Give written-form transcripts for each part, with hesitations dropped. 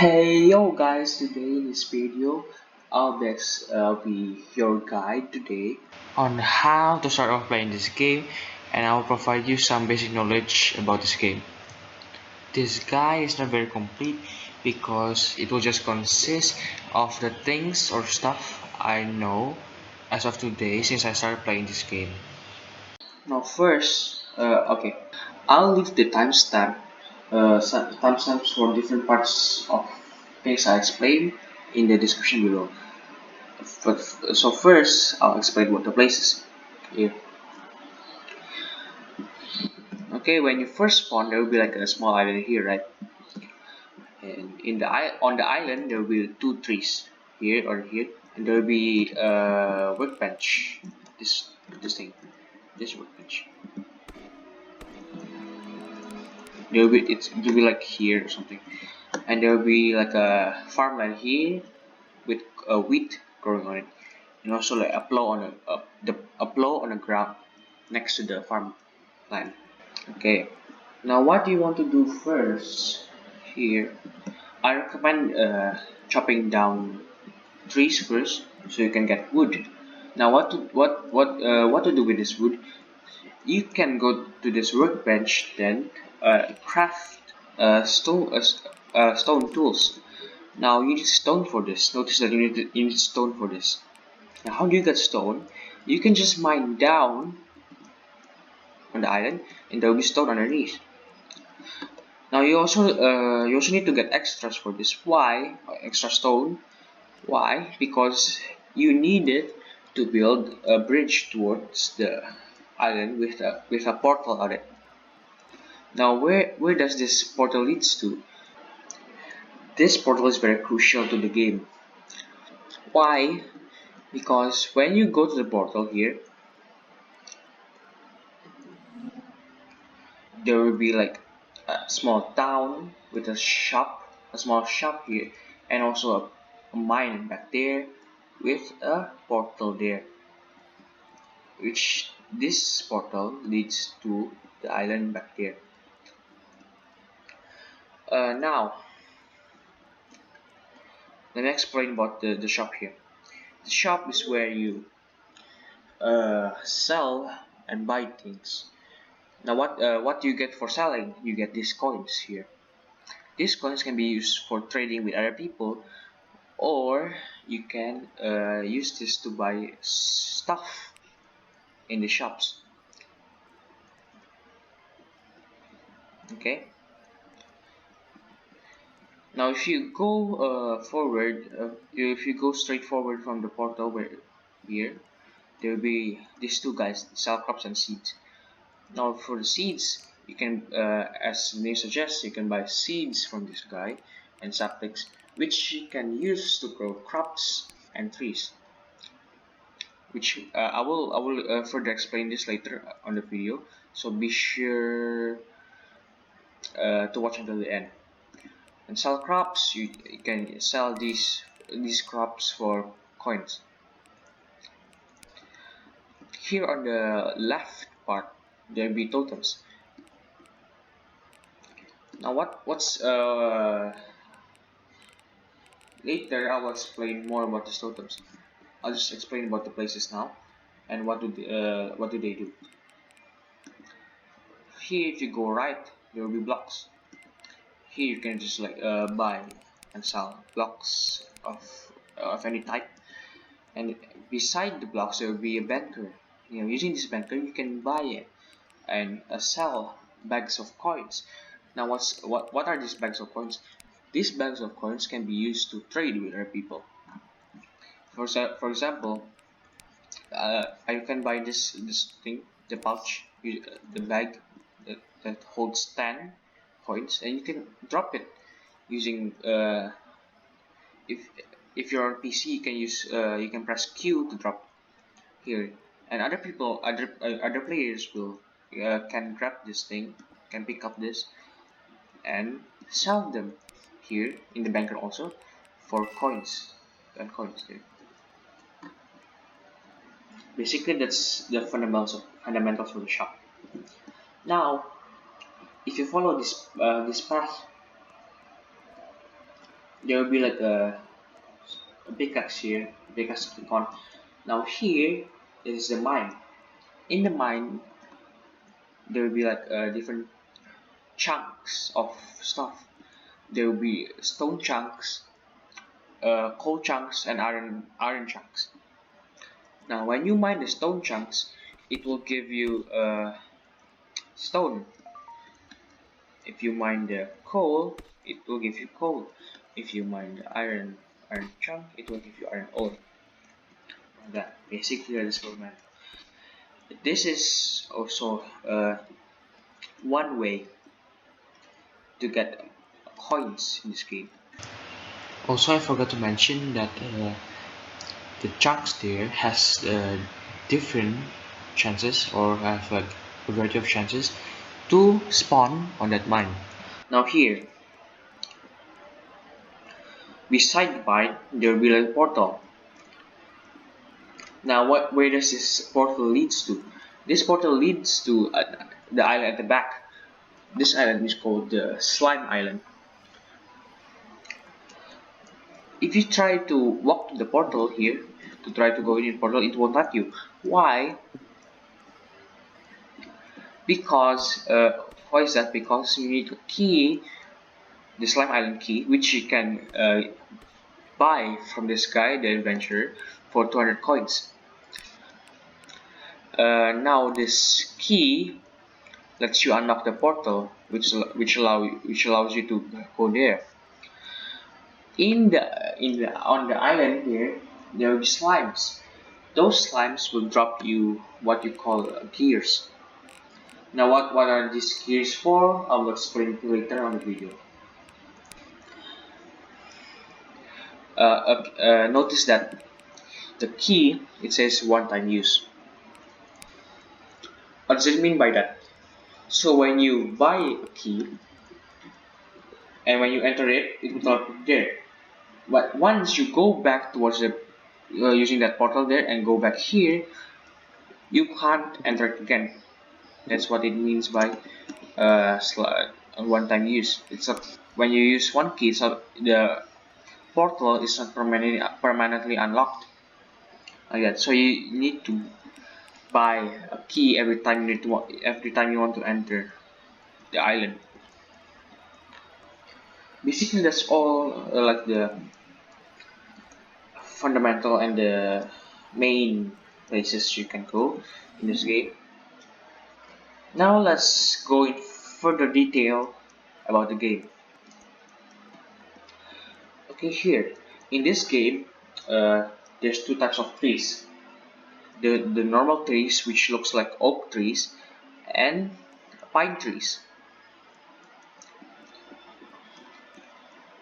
Hey yo guys, today in this video I'll be your guide today on how to start off playing this game, and I will provide you some basic knowledge about this game. This guide is not very complete because it will just consist of the things or stuff I know as of today since I started playing this game. Now first, I'll leave the timestamps for different parts of things I explained in the description below. So first, I'll explain what the place is here. Okay, when you first spawn, there will be like a small island here, right? And on the island, there will be two trees here or here, and there will be a workbench. This thing, this workbench. It will be like here or something, and there will be like a farmland here with wheat growing on it, and also like a plow on a plow on the ground next to the farmland. Okay, now what you want to do first here? I recommend chopping down trees first so you can get wood. Now what to do with this wood? You can go to this workbench, then craft stone tools. Now you need stone for this. Notice that you need stone for this. Now how do you get stone? You can just mine down on the island, and there will be stone underneath. Now you also need to get extras for this. Why? Extra stone. Why? Because you need it to build a bridge towards the island with a portal on it. Now where does this portal leads to? This portal is very crucial to the game. Why? Because when you go to the portal here, there will be like a small town with a small shop here, and also a mine back there with a portal there, which this portal leads to the island back there. Now let me explain about the shop here. The shop is where you sell and buy things. Now what do you get for selling? You get these coins here. These coins can be used for trading with other people, or you can use this to buy stuff in the shops. Okay. Now if you go if you go straight forward from the portal where here, there will be these two guys, sell crops and seeds. Now for the seeds, you can, as the name suggests, you can buy seeds from this guy and saplings, which you can use to grow crops and trees. Which I will further explain this later on the video. So be sure to watch until the end. And sell crops, you can sell these crops for coins. Here on the left part, there will be totems. Now what's later I will explain more about the totems. I'll just explain about the places now and what do they do. Here if you go right, there will be blocks. Here you can just like buy and sell blocks of any type, and beside the blocks there will be a banker. Using this banker you can buy it and sell bags of coins. Now what are these bags of coins? These bags of coins can be used to trade with other people. For example, you can buy this thing, the pouch, the bag that holds 10 coins, and you can drop it using if if you're on PC, you can press Q to drop here, and other players will can grab this thing, can pick up this and sell them here in the banker also for coins and coins there. Basically, that's the fundamentals of the shop. Now, if you follow this path, there will be like a pickaxe here, pickaxe to click on. Now here is the mine. In the mine, there will be like different chunks of stuff. There will be stone chunks, coal chunks, and iron chunks. Now, when you mine the stone chunks, it will give you stone. If you mine the coal, it will give you coal. If you mine the iron chunk, it will give you iron ore. That basically that is format. This is also one way to get coins in this game. Also, I forgot to mention that the chunks there has different chances, or have like a variety of chances to spawn on that mine. Now here, beside the mine, there will be a portal. Now, where does this portal leads to? This portal leads to the island at the back. This island is called the Slime Island. If you try to walk to the portal here, to try to go in the portal, it won't let you. Why? Because, why is that? Because you need a key, the Slime Island key, which you can buy from this guy, the adventurer, for 200 coins. Now this key lets you unlock the portal, which allows you to go there. On the island here, there will be slimes. Those slimes will drop you what you call gears. Now, what are these gears for? I will explain to you later on the video. Notice that the key, it says one-time use. What does it mean by that? So when you buy a key and when you enter it, it will not be there. But once you go back towards the using that portal there and go back here, you can't enter it again. That's what it means by one-time use. It's not when you use one key, so the portal is not permanently unlocked. Like that. So you need to buy a key every time you want to enter the island. Basically, that's all like the fundamental and the main places you can go in this game. Now let's go in further detail about the game. Okay, here in this game, there's two types of trees. The normal trees, which looks like oak trees, and pine trees.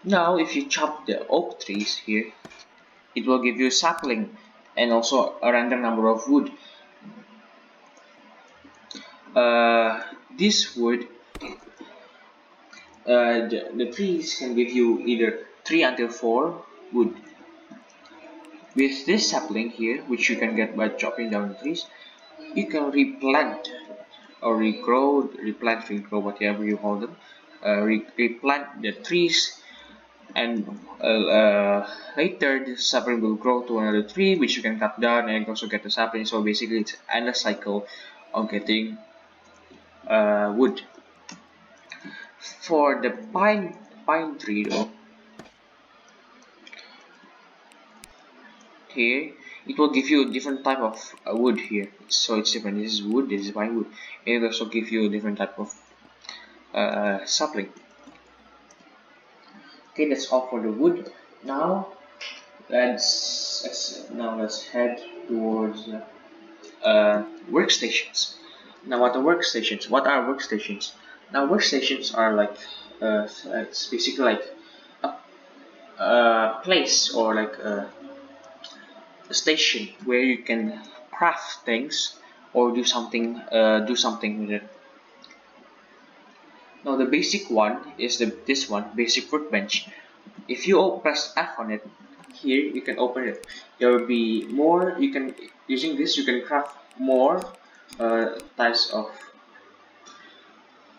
Now, if you chop the oak trees here, it will give you a sapling and also a random number of wood. This wood, the trees can give you either 3 until 4 wood. With this sapling here, which you can get by chopping down the trees, you can replant or regrow, whatever you call them, replant the trees, and later the sapling will grow to another tree, which you can cut down and also get the sapling. So basically, it's an endless cycle of getting wood. For the pine tree though, here it will give you a different type of wood here. So it's different. This is wood, this is pine wood. It will also give you a different type of sapling. Okay, that's all for the wood. Now let's head towards workstations. Now, what are workstations? What are workstations? Now, workstations are like it's basically like a place or like a station where you can craft things or do something with it. Now, the basic one is this one, basic workbench. If you press F on it, here you can open it. There will be more. Using this you can craft more types of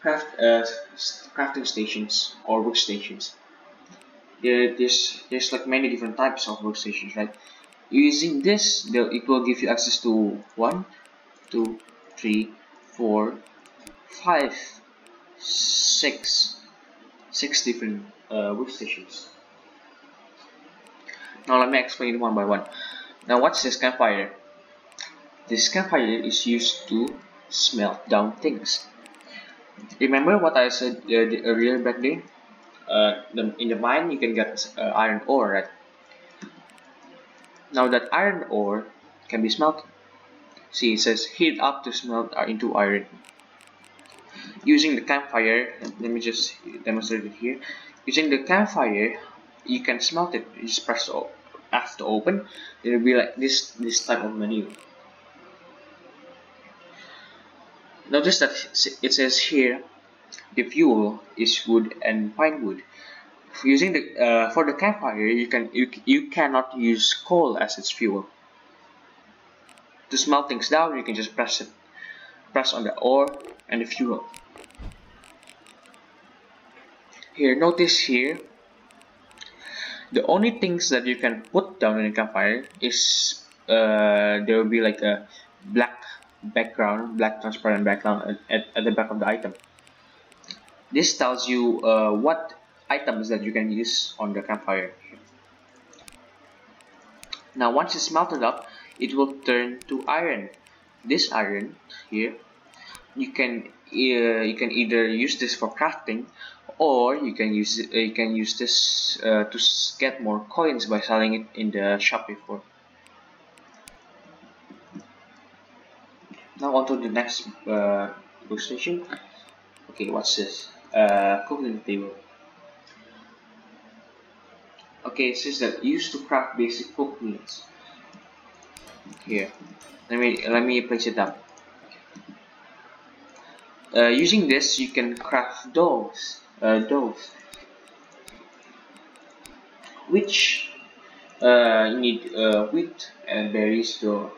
crafting stations or workstations. there's like many different types of workstations, right? Using this, it will give you access to 1, 2, 3, 4, 5, 6 different workstations. Now let me explain it one by one. Now what's this campfire? This campfire is used to smelt down things. Remember what I said earlier back there? In the mine you can get iron ore, right? Now that iron ore can be smelted. See, it says heat up to smelt into iron. Using the campfire, let me just demonstrate it here. Using the campfire, you can smelt it. You just press F to open. It will be like this type of menu. Notice that it says here the fuel is wood and pine wood. Using the for the campfire, you cannot use coal as its fuel. To smelt things down, you can just press on the ore and the fuel. Here, notice here, the only things that you can put down in a campfire is there will be like a black background, black transparent background at the back of the item. This tells you what items that you can use on the campfire. Now once it's melted up, it will turn to iron. This iron here, you can either use this for crafting, or you can use this to get more coins by selling it in the shop before. Now on to the next workstation. Okay, what's this? Cooking table. Okay, it says that used to craft basic cooked meals. Here, let me place it down. Using this, you can craft doughs, which you need wheat and berries to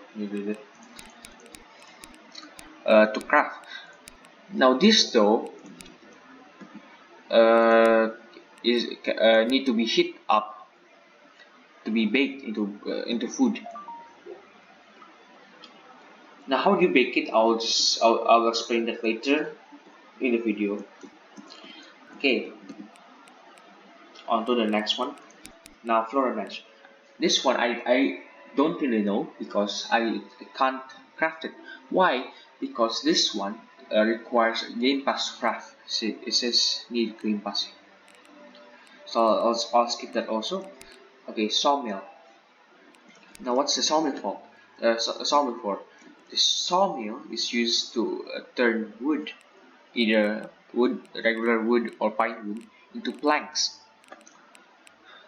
craft. Now this dough is need to be heat up to be baked into food. Now how do you bake it? I'll explain that later in the video. Okay, on to the next one. Now Floral Bench. This one I don't really know because I can't craft it. Why? Because this one requires Game Pass craft. See, it says need Game Pass. So I'll skip that also. Okay, Sawmill. Now what's the sawmill for? Sawmill for? The sawmill is used to turn wood, either regular wood or pine wood, into planks.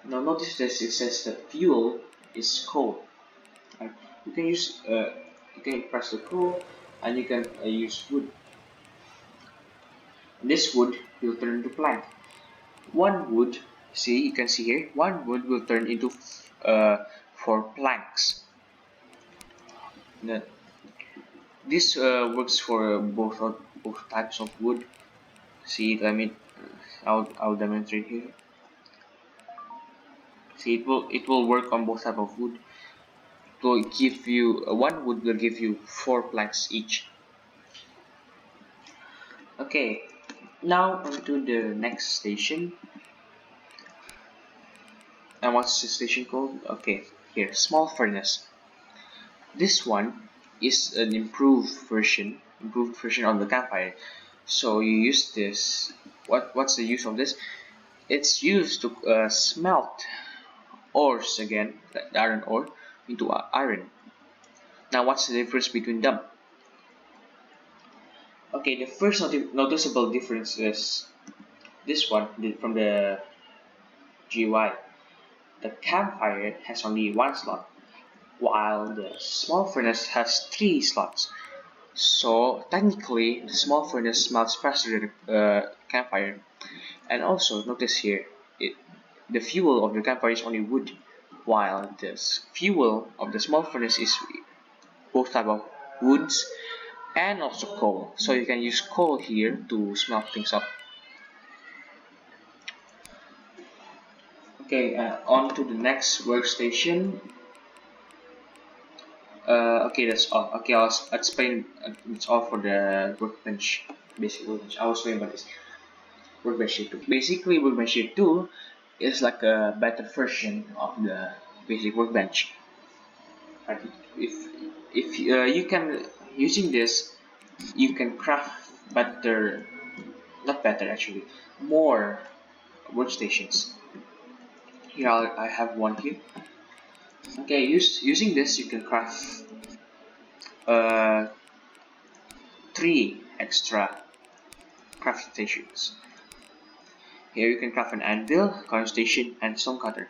Now notice this. It says that fuel is coal. Right? You can use you can press the coal, and you can use wood. This wood will turn into plank. One wood, see, you can see here, one wood will turn into 4 planks. Now, this works for both types of wood. See, I'll demonstrate here. See, it will work on both type of wood. It will give you one wood will give you 4 planks each. Okay, now onto the next station. And what's the station called? Okay, here, small furnace. This one is an improved version of the campfire. So you use this. What's the use of this? It's used to smelt ores again, the iron ore, into iron. Now what's the difference between them? Okay, the first noticeable difference is this one from the GUI. The campfire has only 1 slot, while the small furnace has 3 slots. So technically, the small furnace smelts faster than the campfire. And also, notice here, the fuel of the campfire is only wood, while the fuel of the small furnace is both type of woods and also coal. So you can use coal here to smelt things up. Okay, Okay, on to the next workstation. Okay, that's all. Okay, I'll explain. It's all for the workbench, basic workbench. I was explain about this workbench Teir 2. Basically, workbench Teir 2 is like a better version of the basic workbench. But if you can using this, you can craft better, not better actually, more workstations. Here I have one here. Okay, using this you can craft uh, 3 extra craft stations. Here you can craft an anvil, current station, and stonecutter.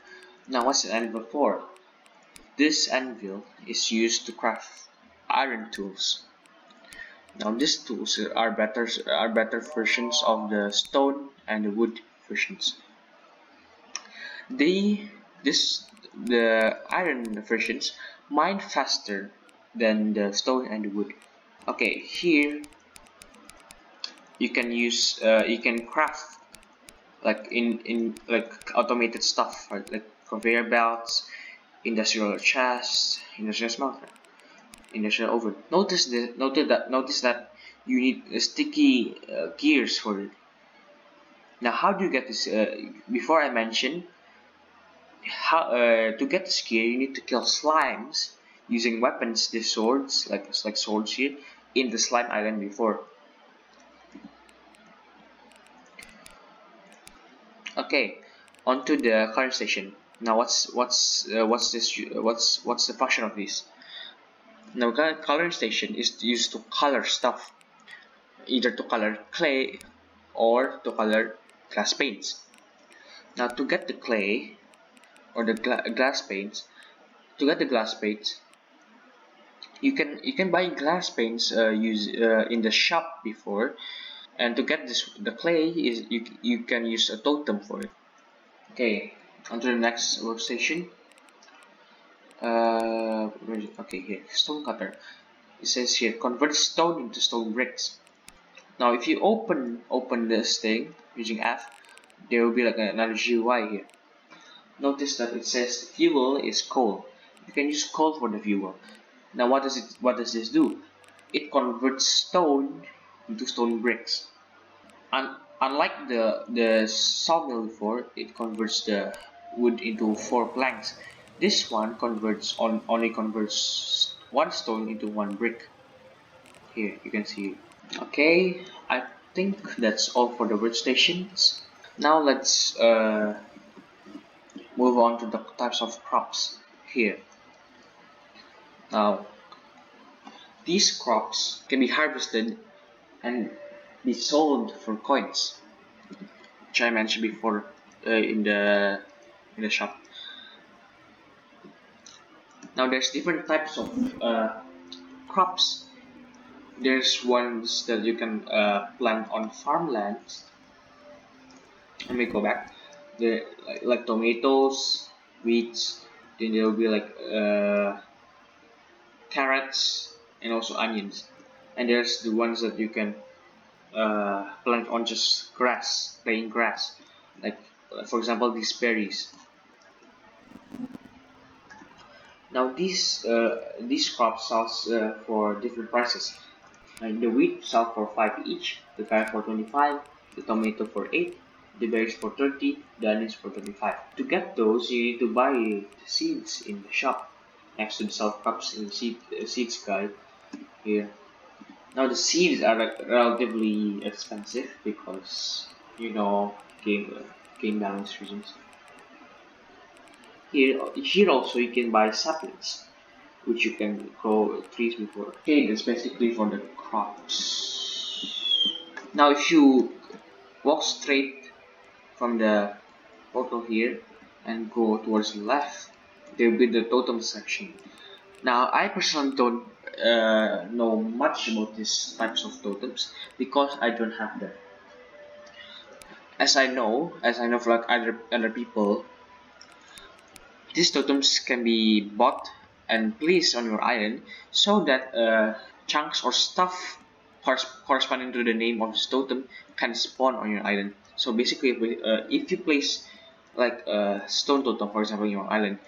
Now what's an anvil for? This anvil is used to craft iron tools. Now these tools are better versions of the stone and the wood versions. They the iron versions mine faster than the stone and the wood. Okay, here you can craft like in like automated stuff, right? Like conveyor belts, industrial chests, industrial smelter, industrial oven. Notice that you need sticky gears for it. Now, how do you get this? Before I mentioned how to get this gear, you need to kill slimes using weapons, these swords, like swords here, in the slime island before. Okay, onto the current station. Now, what's the function of this? Now, coloring station is used to color stuff, either to color clay or to color glass paints. Now, to get the clay or the glass paints, to get the glass paints, you can buy glass paints in the shop before, and to get the clay is you can use a totem for it. Okay, onto the next workstation. Okay, here Stonecutter. It says here convert stone into stone bricks. Now if you open this thing using F, there will be like another GUI here. Notice that it says fuel is coal. You can use coal for the fuel. Now what does this do? It converts stone into stone bricks. Unlike the sawmill before, it converts the wood into 4 planks. This one only converts 1 stone into 1 brick. Here you can see it. Okay, I think that's all for the workstations. Now let's move on to the types of crops here. Now these crops can be harvested and be sold for coins, which I mentioned before in the shop. Now there's different types of crops. There's ones that you can plant on farmlands. Let me go back. There like tomatoes, wheats. Then there will be like carrots and also onions. And there's the ones that you can plant on just grass, plain grass. Like for example, these berries. Now these crops sells for different prices. Like the wheat sell for 5 each, the carrot for 25, the tomato for 8, the berries for 30, the onions for 25. To get those, you need to buy the seeds in the shop next to the sell crops in the seeds guide here. Now the seeds are relatively expensive because game balance reasons. Here also you can buy saplings, which you can grow trees before. Okay, that's basically for the crops. Now if you walk straight from the portal here and go towards the left, there will be the totem section. Now I personally don't know much about these types of totems because I don't have them. As I know for like other people, these totems can be bought and placed on your island so that chunks or stuff corresponding to the name of this totem can spawn on your island. So basically, if you place like a stone totem, for example, in your island,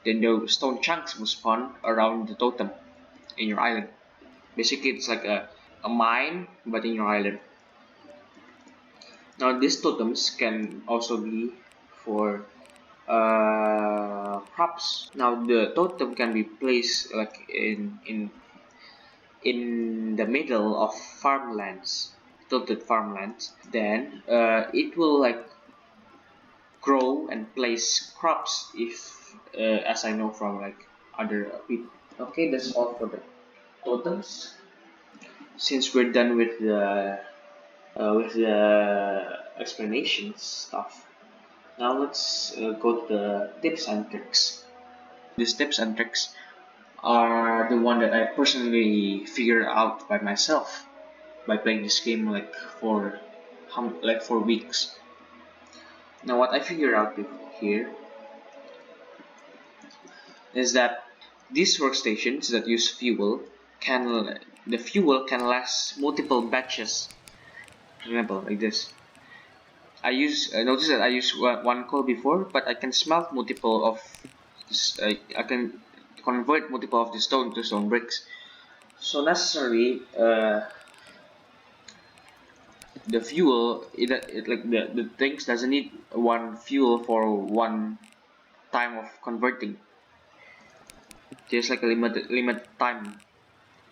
then the stone chunks will spawn around the totem in your island. Basically, it's like a mine, but in your island. Now, these totems can also be for crops. Now, the totem can be placed like in the middle of farmlands, tilted farmlands. Then it will like grow and place crops if as I know from like other people. Okay, that's all for the totems. Since we're done with the explanation stuff, now let's go to the tips and tricks. These tips and tricks are the one that I personally figured out by myself by playing this game like for weeks. Now what I figured out here is that these workstations that use fuel the fuel can last multiple batches. For example, like this. I noticed that I used one coal before, but I can smelt multiple of this. I can convert multiple of the stone to stone bricks. So necessarily, the fuel like the things doesn't need one fuel for one time of converting. There's like a limited time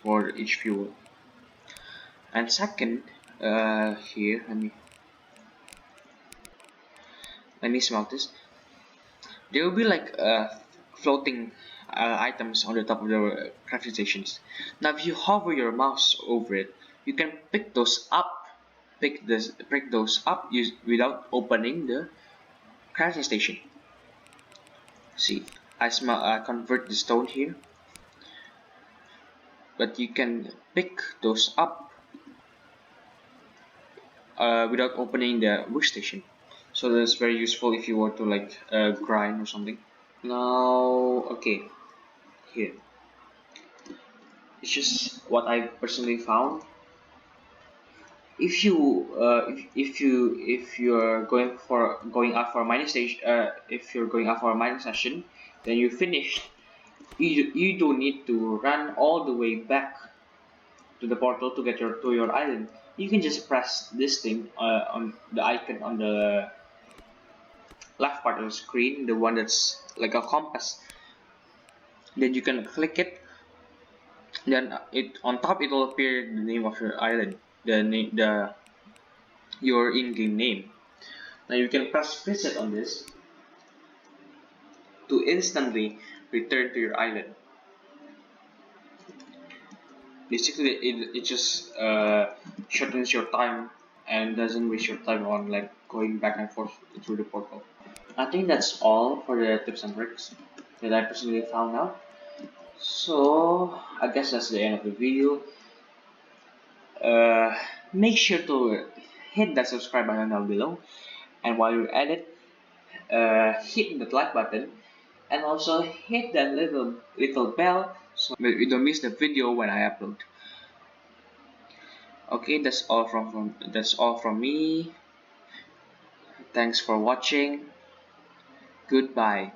for each fuel. And second, here let me smelt this. There will be like floating items on the top of the crafting stations. Now, if you hover your mouse over it, you can pick those up. Pick those up without opening the crafting station. See, I convert the stone here, but you can pick those up without opening the workstation. So that's very useful if you want to like grind or something. Now, okay, here. It's just what I personally found. If you're going out for a mining station, if you're going out for a mining session, then you finish. You don't need to run all the way back to the portal to get to your island. You can just press this thing on the icon on the left part of the screen, the one that's like a compass. Then you can click it. Then it on top it will appear the name of your island, your in-game name. Now you can press reset on this to instantly return to your island. Basically, it just shortens your time and doesn't waste your time on like going back and forth through the portal. I think that's all for the tips and tricks that I personally found out. So I guess that's the end of the video. Make sure to hit that subscribe button down below, and while you're at it, hit that like button and also hit that little bell so you don't miss the video when I upload. Okay, that's all from me. Thanks for watching. Goodbye.